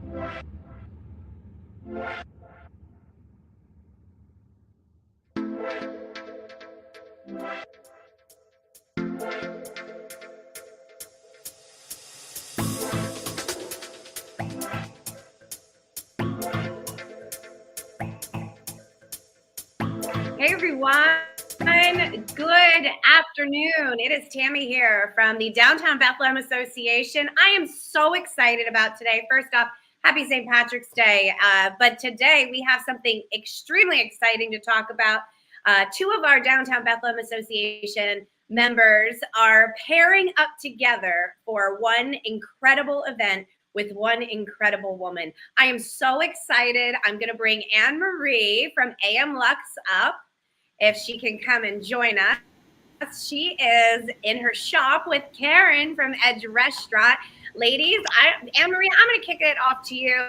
Hey everyone, good afternoon. It is Tammy here from the Downtown Bethlehem Association. I am so excited about today. First off, happy St. Patrick's Day. But today we have something extremely exciting to talk about. Two of our Downtown Bethlehem Association members are pairing up together for one incredible event with one incredible woman. I am so excited. I'm going to bring Anne Marie from AM Lux up. If she can come and join us. She is in her shop with Karen from Edge Restaurant. Ladies, Anne Marie, I'm going to kick it off to you.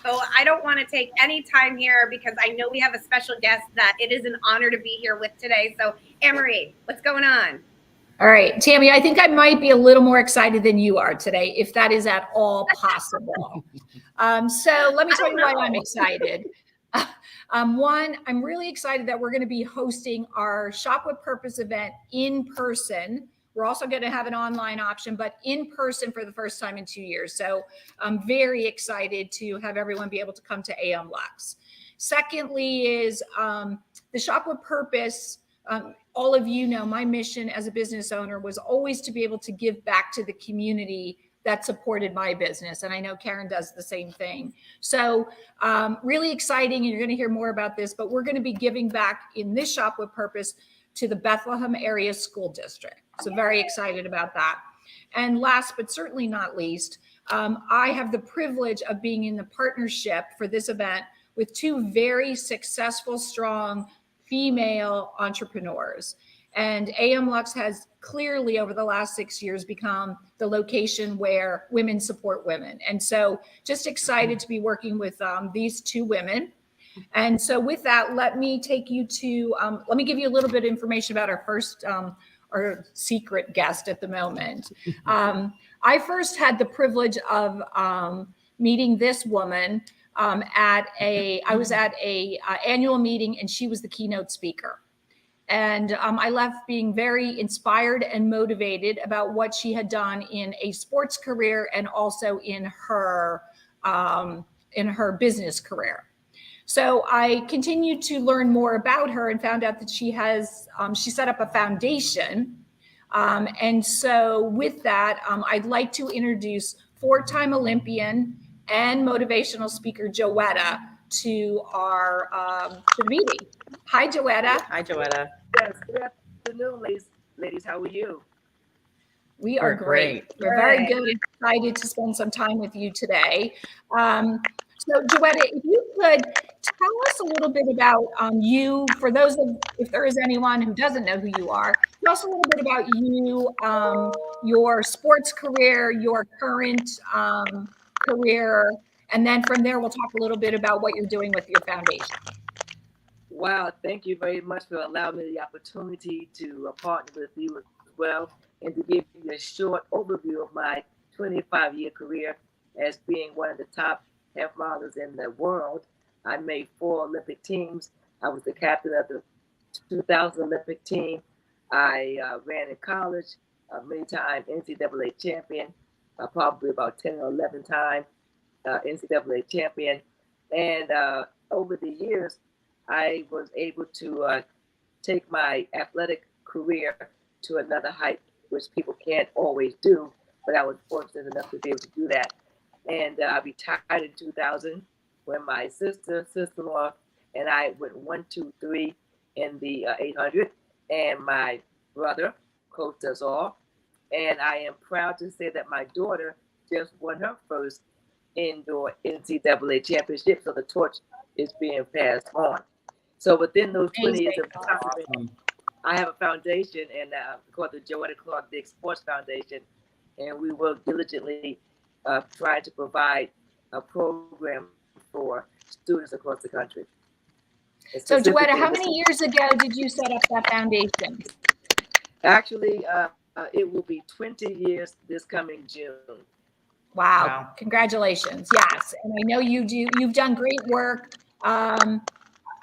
So I don't want to take any time here because I know we have a special guest that it is an honor to be here with today. So Anne Marie, what's going on? All right, Tammy, I think I might be a little more excited than you are today, if that is at all possible. So let me tell you why I'm excited. One, I'm really excited that we're going to be hosting our Shop with Purpose event in person. We're also going to have an online option, but in person for the first time in 2 years. So I'm very excited to have everyone be able to come to AM Lux. Secondly is the Shop with Purpose. All of you know my mission as a business owner was always to be able to give back to the community that supported my business. And I know Karen does the same thing. So really exciting, and you're going to hear more about this, but we're going to be giving back in this Shop with Purpose to the Bethlehem Area School District. So very excited about that. And last, but certainly not least, I have the privilege of being in the partnership for this event with two very successful, strong female entrepreneurs. And AM Lux has clearly over the last 6 years become the location where women support women. And so just excited to be working with these two women. And so with that, let me take you to, let me give you a little bit of information about our first, our secret guest at the moment. I first had the privilege of meeting this woman I was at a annual meeting and she was the keynote speaker. And I left being very inspired and motivated about what she had done in a sports career and also in her business career. So I continued to learn more about her and found out that she set up a foundation. And so with that, I'd like to introduce 4-time Olympian and motivational speaker Joetta to the meeting. Hi, Joetta. Hi, Joetta. Yes, good afternoon, ladies. How are you? We are great. We're very good and excited to spend some time with you today. So, Joetta, if you could tell us a little bit about you, for those if there is anyone who doesn't know who you are, tell us a little bit about you, your sports career, your current career, and then from there we'll talk a little bit about what you're doing with your foundation. Wow, thank you very much for allowing me the opportunity to partner with you as well and to give you a short overview of my 25-year career as being one of the top half milers in the world. I made 4 Olympic teams. I was the captain of the 2000 Olympic team. I ran in college, many-time NCAA champion, probably about 10 or 11 time NCAA champion. And over the years, I was able to take my athletic career to another height, which people can't always do, but I was fortunate enough to be able to do that. And I retired in 2000 when my sister-in-law, and I went 1, 2, 3 in the 800, and my brother coached us all. And I am proud to say that my daughter just won her first indoor NCAA championship, so the torch is being passed on. So within those 20 years of time, I have a foundation and called the Joetta Clark Dick Sports Foundation, and we work diligently try to provide a program for students across the country. So Joetta, how many years ago did you set up that foundation? Actually, it will be 20 years this coming June. Wow. Congratulations. Yes. And I know you've done great work.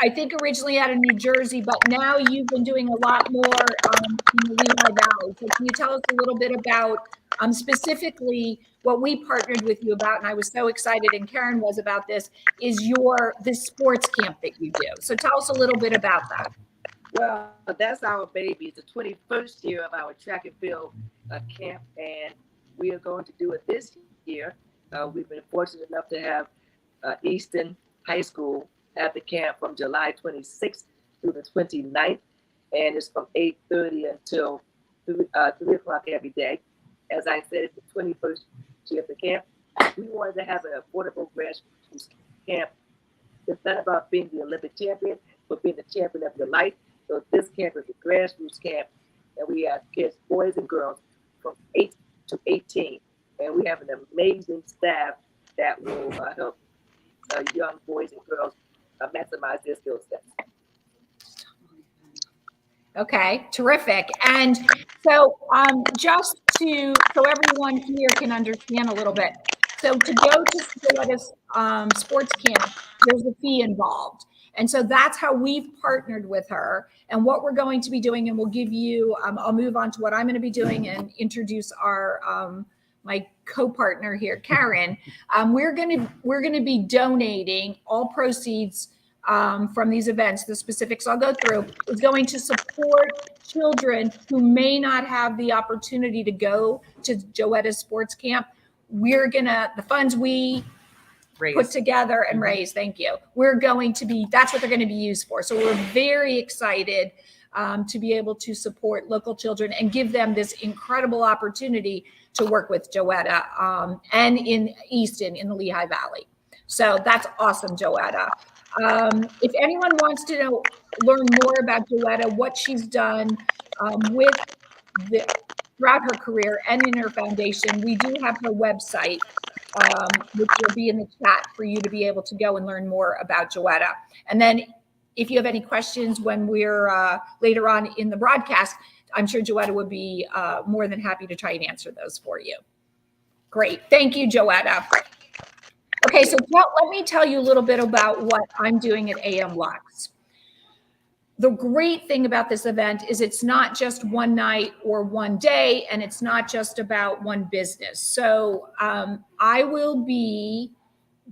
I think originally out of New Jersey, but now you've been doing a lot more in the Lehigh Valley. So can you tell us a little bit about specifically what we partnered with you about? And I was so excited, and Karen was about this, is this sports camp that you do. So tell us a little bit about that. Well, that's our baby. It's the 21st year of our track and field camp, and we are going to do it this year. We've been fortunate enough to have Easton High School at the camp from July 26th through the 29th, and it's from 8:30 until 3 o'clock every day. As I said, it's the 21st year of the camp. We wanted to have an affordable grassroots camp. It's not about being the Olympic champion, but being the champion of your life. So this camp is a grassroots camp, and we have kids, boys and girls, from 8 to 18. And we have an amazing staff that will help young boys and girls maximize their skill sets. Okay, terrific. And so just so everyone here can understand a little bit. So to go to Joetta's sports camp, there's a fee involved. And so that's how we've partnered with her. And what we're going to be doing, and we'll give you, I'll move on to what I'm going to be doing and introduce our my co-partner here, Karen. We're going to be donating all proceeds from these events. The specifics I'll go through is going to support children who may not have the opportunity to go to Joetta's sports camp. The funds we put together and raise, thank you. That's what they're going to be used for. So we're very excited to be able to support local children and give them this incredible opportunity to work with Joetta and in Easton in the Lehigh Valley. So that's awesome, Joetta. If anyone wants to learn more about Joetta, what she's done throughout her career and in her foundation, we do have her website, which will be in the chat for you to be able to go and learn more about Joetta. And then if you have any questions when we're later on in the broadcast, I'm sure Joetta would be more than happy to try and answer those for you. Great. Thank you, Joetta. Okay, so let me tell you a little bit about what I'm doing at AM Lux. The great thing about this event is it's not just one night or one day, and it's not just about one business. So I will be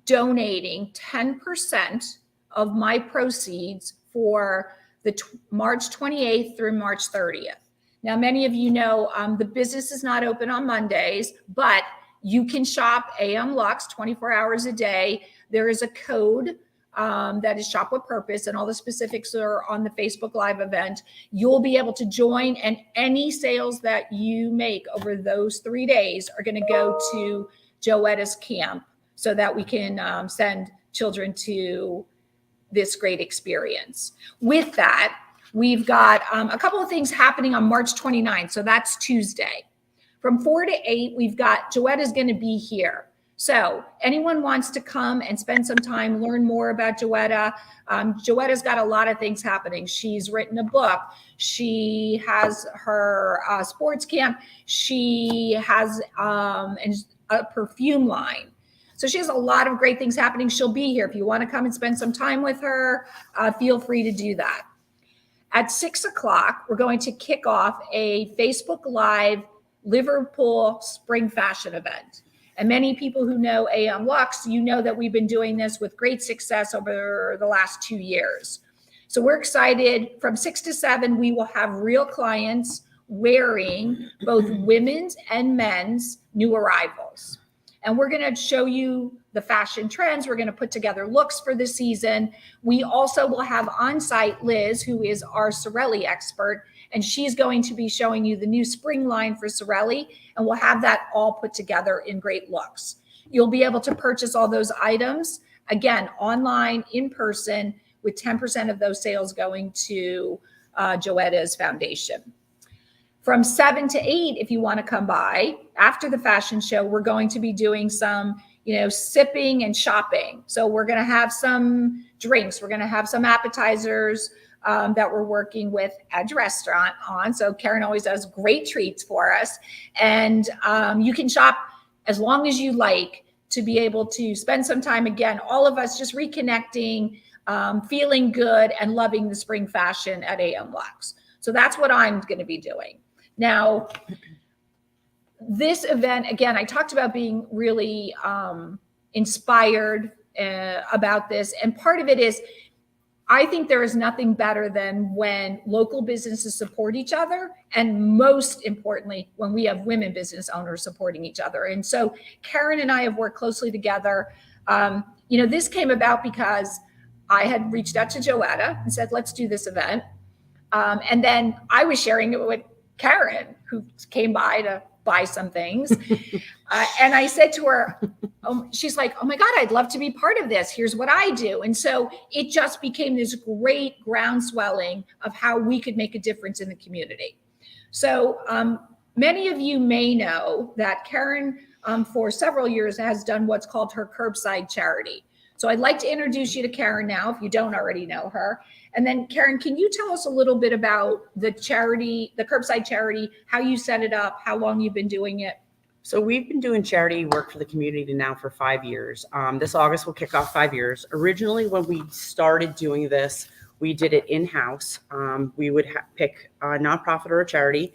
donating 10% of my proceeds for the March 28th through March 30th. Now, many of you know the business is not open on Mondays, but you can shop AM Lux 24 hours a day. There is a code that is Shop with Purpose, and all the specifics are on the Facebook Live event. You'll be able to join, and any sales that you make over those 3 days are going to go to Joetta's camp so that we can send children to this great experience. With that, we've got a couple of things happening on March 29th. So that's Tuesday. From 4 to 8, we've got Joetta's going to be here. So anyone wants to come and spend some time, learn more about Joetta. Joetta's got a lot of things happening. She's written a book. She has her sports camp. She has a perfume line. So she has a lot of great things happening. She'll be here. If you want to come and spend some time with her, feel free to do that. At 6 o'clock, we're going to kick off a Facebook Live Liverpool Spring Fashion event. And many people who know AM Lux, you know that we've been doing this with great success over the last 2 years. So we're excited. From 6 to 7, we will have real clients wearing both women's and men's new arrivals. And we're going to show you the fashion trends. We're going to put together looks for the season. We also will have on-site Liz, who is our Sorelli expert, and she's going to be showing you the new spring line for Sorelli, and we'll have that all put together in great looks. You'll be able to purchase all those items, again, online, in person, with 10% of those sales going to Joetta's foundation. From 7 to 8, if you want to come by after the fashion show, we're going to be doing some, sipping and shopping. So we're going to have some drinks. We're going to have some appetizers that we're working with Edge Restaurant on. So Karen always does great treats for us. And you can shop as long as you like, to be able to spend some time, again, all of us just reconnecting, feeling good and loving the spring fashion at AM Lux. So that's what I'm going to be doing. Now, this event, again, I talked about being really inspired about this. And part of it is, I think there is nothing better than when local businesses support each other. And most importantly, when we have women business owners supporting each other. And so Karen and I have worked closely together. This came about because I had reached out to Joetta and said, let's do this event. And then I was sharing it with Karen, who came by to buy some things. And I said to her, she's like, oh my God, I'd love to be part of this. Here's what I do. And so it just became this great groundswelling of how we could make a difference in the community. So many of you may know that Karen, for several years, has done what's called her Curbside Charity. So I'd like to introduce you to Karen now, if you don't already know her. And then Karen, can you tell us a little bit about the charity, the Curbside Charity, how you set it up, how long you've been doing it? So we've been doing charity work for the community now for 5 years. This August will kick off 5 years. Originally, when we started doing this, we did it in-house. We would pick a nonprofit or a charity.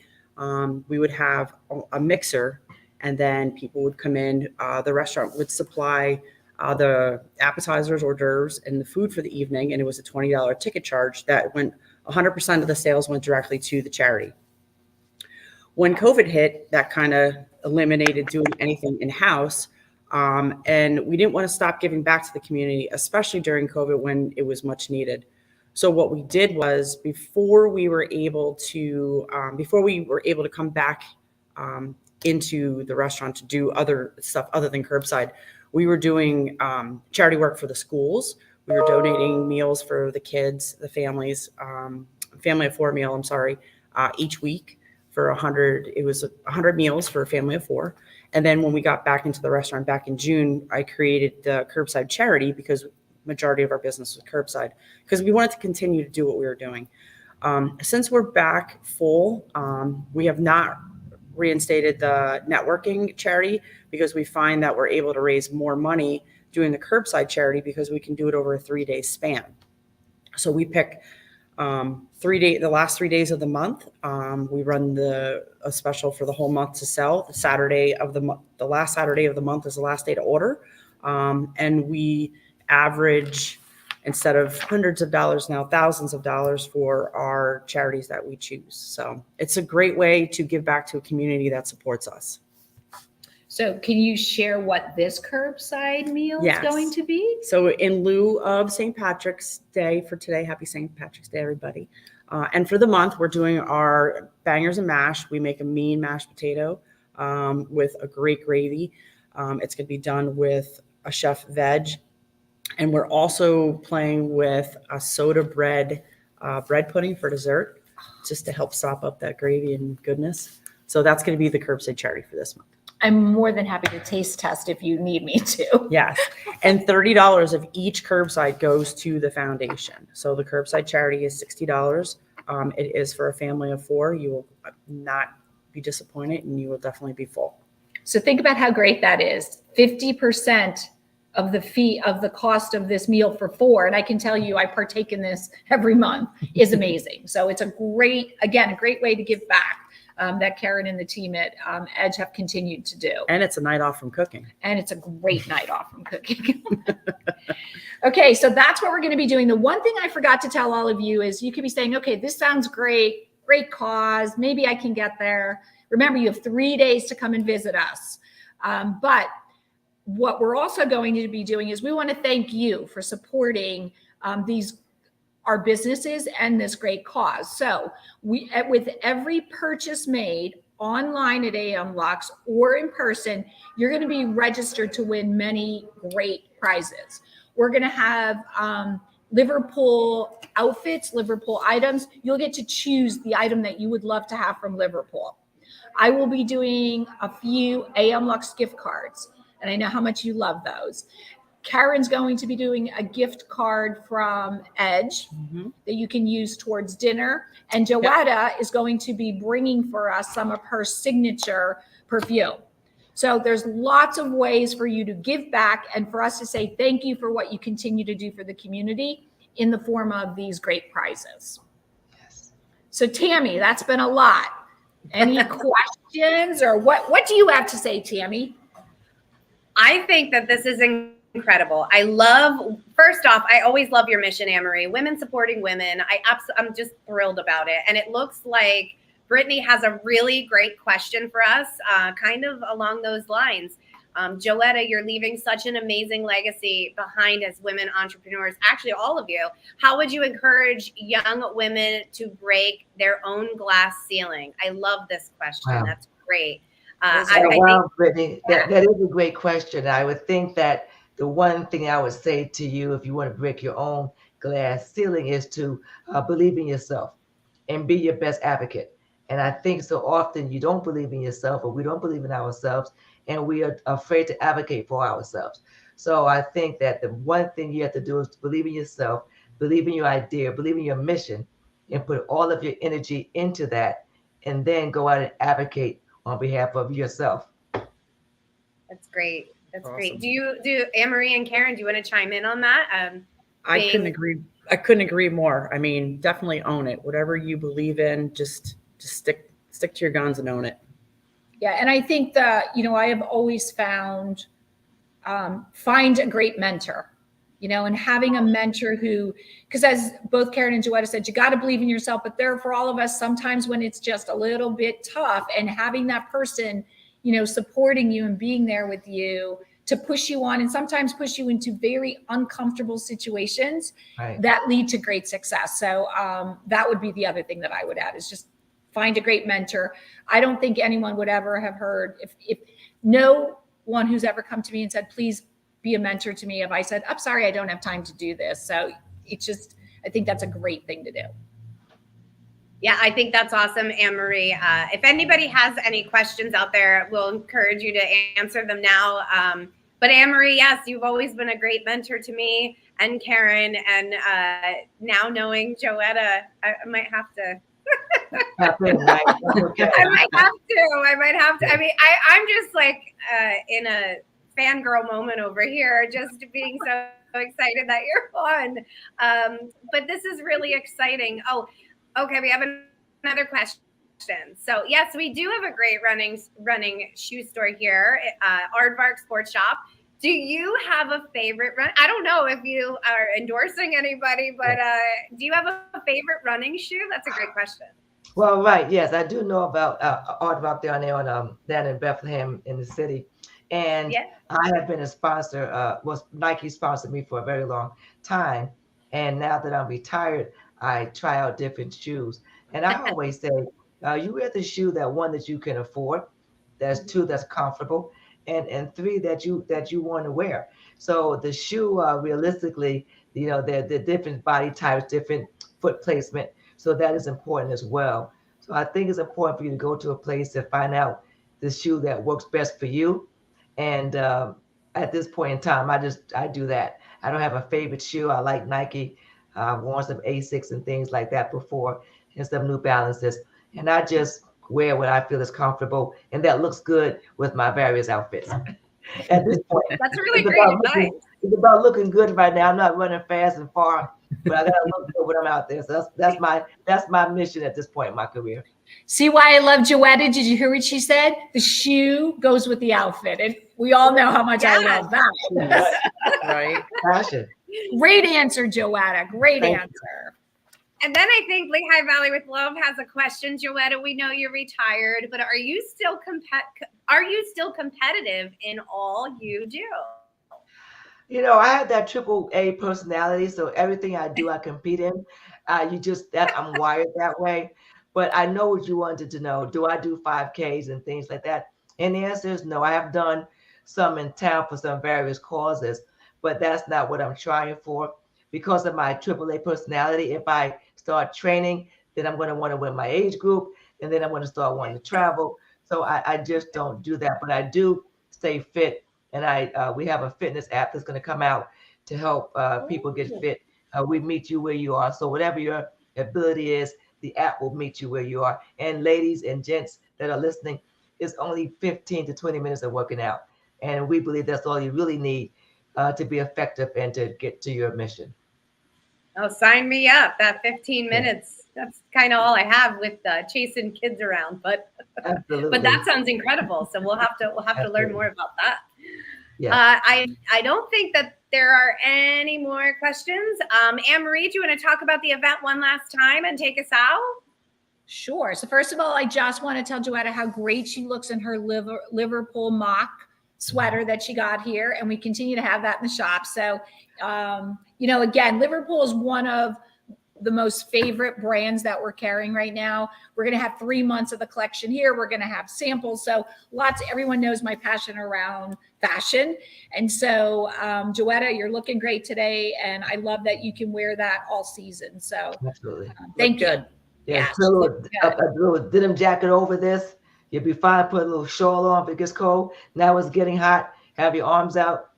We would have a mixer, and then people would come in. The restaurant would supply the appetizers, hors d'oeuvres, and the food for the evening, and it was a $20 ticket charge that went 100% of the sales went directly to the charity. When COVID hit, that kind of eliminated doing anything in-house, and we didn't want to stop giving back to the community, especially during COVID when it was much needed. So what we did was, before we were able to come back into the restaurant to do other stuff other than curbside, we were doing charity work for the schools. We were donating meals for the kids, the families, family of four meal, each week for 100. It was 100 meals for a family of four. And then when we got back into the restaurant back in June, I created the Curbside Charity, because majority of our business was curbside, because we wanted to continue to do what we were doing. Since we're back full, we have not reinstated the networking charity, because we find that we're able to raise more money doing the Curbside Charity because we can do it over a 3-day span. So we pick the last 3 days of the month. We run a special for the whole month to sell. The last Saturday of the month is the last day to order. And we average, instead of hundreds of dollars, now thousands of dollars for our charities that we choose. So it's a great way to give back to a community that supports us. So can you share what this curbside meal is going to be? So in lieu of St. Patrick's Day for today, happy St. Patrick's Day, everybody. And for the month, we're doing our bangers and mash. We make a mean mashed potato with a great gravy. It's going to be done with a chef veg. And we're also playing with a soda bread pudding for dessert, just to help sop up that gravy and goodness. So that's going to be the Curbside Charity for this month. I'm more than happy to taste test if you need me to. Yes. And $30 of each curbside goes to the foundation. So the Curbside Charity is $60. It is for a family of four. You will not be disappointed, and you will definitely be full. So think about how great that is. 50% of the fee of the cost of this meal for four. And I can tell you, I partake in this every month, is amazing. So it's a great way to give back. That Karen and the team at Edge have continued to do. And it's a night off from cooking. And it's a great night off from cooking. Okay, so that's what we're going to be doing. The one thing I forgot to tell all of you is, you could be saying, okay, this sounds great cause. Maybe I can get there. Remember, you have 3 days to come and visit us. But what we're also going to be doing is, we want to thank you for supporting our businesses and this great cause. So with every purchase made online at AM Lux or in person, you're going to be registered to win many great prizes. We're going to have Liverpool outfits, Liverpool items. You'll get to choose the item that you would love to have from Liverpool. I will be doing a few AM Lux gift cards, and I know how much you love those. Karen's going to be doing a gift card from Edge that you can use towards dinner. And Joetta is going to be bringing for us some of her signature perfume. So there's lots of ways for you to give back and for us to say thank you for what you continue to do for the community in the form of these great prizes. Yes. So Tammy, that's been a lot. Any questions or what do you have to say, Tammy? I think that this is incredible. First off, I always love your mission, Anne-Marie, women supporting women. I'm just thrilled about it. And it looks like Brittany has a really great question for us, kind of along those lines. Joetta, you're leaving such an amazing legacy behind as women entrepreneurs, actually all of you. How would you encourage young women to break their own glass ceiling? I love this question. Wow. That's great. Brittany, that is a great question. I would think that the one thing I would say to you, if you want to break your own glass ceiling, is to believe in yourself and be your best advocate. And I think so often you don't believe in yourself, or we don't believe in ourselves, and we are afraid to advocate for ourselves. So I think that the one thing you have to do is to believe in yourself, believe in your idea, believe in your mission, and put all of your energy into that, and then go out and advocate on behalf of yourself. That's great. That's Awesome. great. Do Anne-Marie and Karen, do you want to chime in on that? I couldn't agree more. I mean, definitely own it. Whatever you believe in, just stick to your guns and own it. Yeah, and I think that, I have always found, find a great mentor, and having a mentor who, because as both Karen and Joetta said, you got to believe in yourself, but there for all of us, sometimes when it's just a little bit tough, and having that person, supporting you and being there with you to push you on, and sometimes push you into very uncomfortable situations that lead to great success. So that would be the other thing that I would add, is just find a great mentor. I don't think anyone would ever have heard, if no one who's ever come to me and said, please be a mentor to me, if I said, I'm sorry, I don't have time to do this. So it's just, I think that's a great thing to do. Yeah, I think that's awesome, Anne-Marie. If anybody has any questions out there, we'll encourage you to answer them now. But Anne-Marie, yes, you've always been a great mentor to me and Karen. And now knowing Joetta, I might have to. I might have to. I mean, I'm just like in a fangirl moment over here, just being so excited that you're on. But this is really exciting. Oh, okay. We have another question. So yes, we do have a great running shoe store here, Aardvark Sports Shop. Do you have a favorite run? I don't know if you are endorsing anybody, but do you have a favorite running shoe? That's a great question. Well, right. Yes, I do know about Aardvark down there down in Bethlehem in the city. And I have been a sponsor, Nike sponsored me for a very long time. And now that I'm retired, I try out different shoes. And I always say, you wear the shoe that you can afford, that's 2, that's comfortable, and 3, that you want to wear. So the shoe, realistically, they're different body types, different foot placement. So that is important as well. So I think it's important for you to go to a place to find out the shoe that works best for you. And at this point in time, I do that. I don't have a favorite shoe. I like Nike. I've worn some Asics and things like that before, and some New Balances. And I just wear what I feel is comfortable and that looks good with my various outfits. At this point, that's really great advice. It's about looking good right now. I'm not running fast and far, but I gotta look good when I'm out there. So that's my mission at this point in my career. See why I love Joetta? Did you hear what she said? The shoe goes with the outfit, and we all know how much I love that. Right, passion. Great answer, Joetta. Great answer. And then I think Lehigh Valley with Love has a question. Joetta, we know you're retired, but are you still competitive in all you do? I have that AAA personality, so everything I do, I compete in. I'm wired that way. But I know what you wanted to know. Do I do 5Ks and things like that? And the answer is no. I have done some in town for some various causes, but that's not what I'm trying for. Because of my AAA personality, if I start training, then I'm going to want to win my age group, and then I'm going to start wanting to travel. So I just don't do that. But I do stay fit, and we have a fitness app that's going to come out to help people get fit. We meet you where you are. So whatever your ability is, the app will meet you where you are. And ladies and gents that are listening, is only 15 to 20 minutes of working out. And we believe that's all you really need to be effective and to get to your mission. Oh, sign me up. That 15 minutes. That's kind of all I have with chasing kids around, but Absolutely. but that sounds incredible. So we'll have to learn more about that. Yeah. I don't think that there are any more questions. Anne Marie, do you want to talk about the event one last time and take us out? Sure. So first of all, I just want to tell Joetta how great she looks in her Liverpool mock sweater that she got here. And we continue to have that in the shop. So, again, Liverpool is one of the most favorite brands that we're carrying right now. We're going to have 3 months of the collection here. We're going to have samples. So everyone knows my passion around fashion. And so, Joetta, you're looking great today. And I love that you can wear that all season. So absolutely. Thank you. Yeah, Yeah, a little denim jacket over this. You'll be fine. Put a little shawl on if it gets cold. Now it's getting hot. Have your arms out.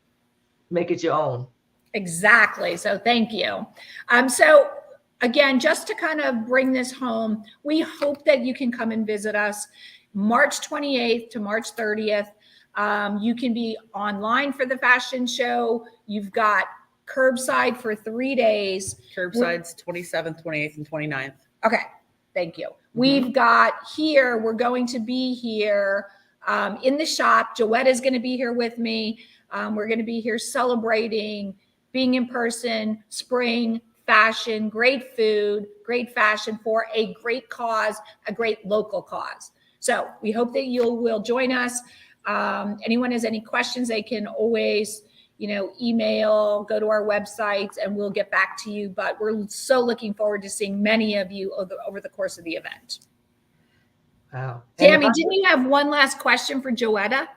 Make it your own. Exactly. So thank you. So again, just to kind of bring this home, we hope that you can come and visit us March 28th to March 30th. You can be online for the fashion show. You've got curbside for 3 days. Curbside's 27th, 28th, and 29th. Okay. Thank you. We've got here, we're going to be here in the shop. Joette is going to be here with me. We're going to be here celebrating being in person, spring, fashion, great food, great fashion for a great cause, a great local cause. So we hope that you will join us. Anyone has any questions, they can always email, go to our website, and we'll get back to you. But we're so looking forward to seeing many of you over the course of the event. Wow. Tammy, didn't you have one last question for Joetta?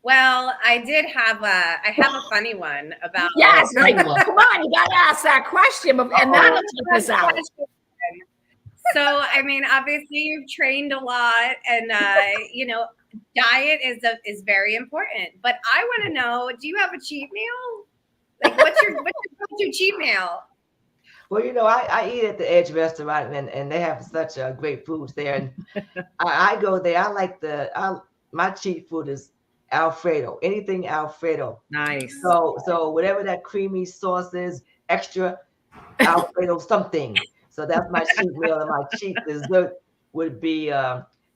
Well, I have a funny one about. Yes, come on, you got to ask that question, and that'll take us out. So, I mean, obviously you've trained a lot, and diet is very important. But I want to know, do you have a cheat meal? Like, what's your cheat meal? Well, I eat at the Edge restaurant, and they have such great foods there. And I go there. I like my cheat food is Alfredo. Anything Alfredo. Nice. So whatever that creamy sauce is, extra Alfredo something. So that's my cheat meal, and my cheat dessert would be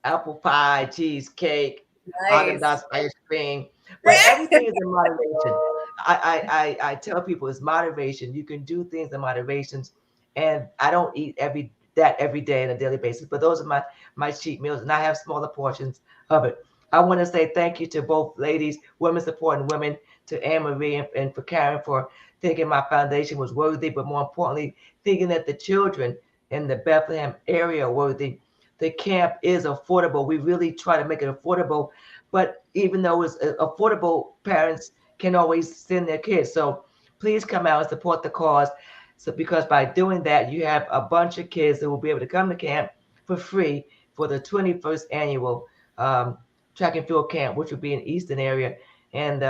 apple pie, cheesecake, Haagen-Dazs ice cream. But everything is in moderation. I tell people it's moderation. You can do things in moderations, and I don't eat every day on a daily basis. But those are my cheat meals, and I have smaller portions of it. I want to say thank you to both ladies, women supporting women, to Anne Marie and for Karen for thinking my foundation was worthy, but more importantly, thinking that the children in the Bethlehem area are worthy. The camp is affordable. We really try to make it affordable, but even though it's affordable, parents can always send their kids. So please come out and support the cause. So because by doing that, you have a bunch of kids that will be able to come to camp for free for the 21st annual track and field camp, which will be in Easton area. And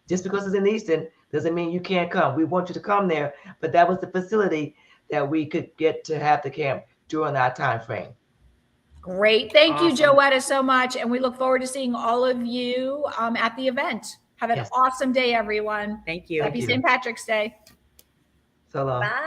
just because it's in Easton doesn't mean you can't come. We want you to come there, but that was the facility that we could get to have the camp during our time frame. Great. Thank you, Joetta, so much. And we look forward to seeing all of you at the event. Have an awesome day, everyone. Thank you. Happy St. Patrick's Day. So long. Bye.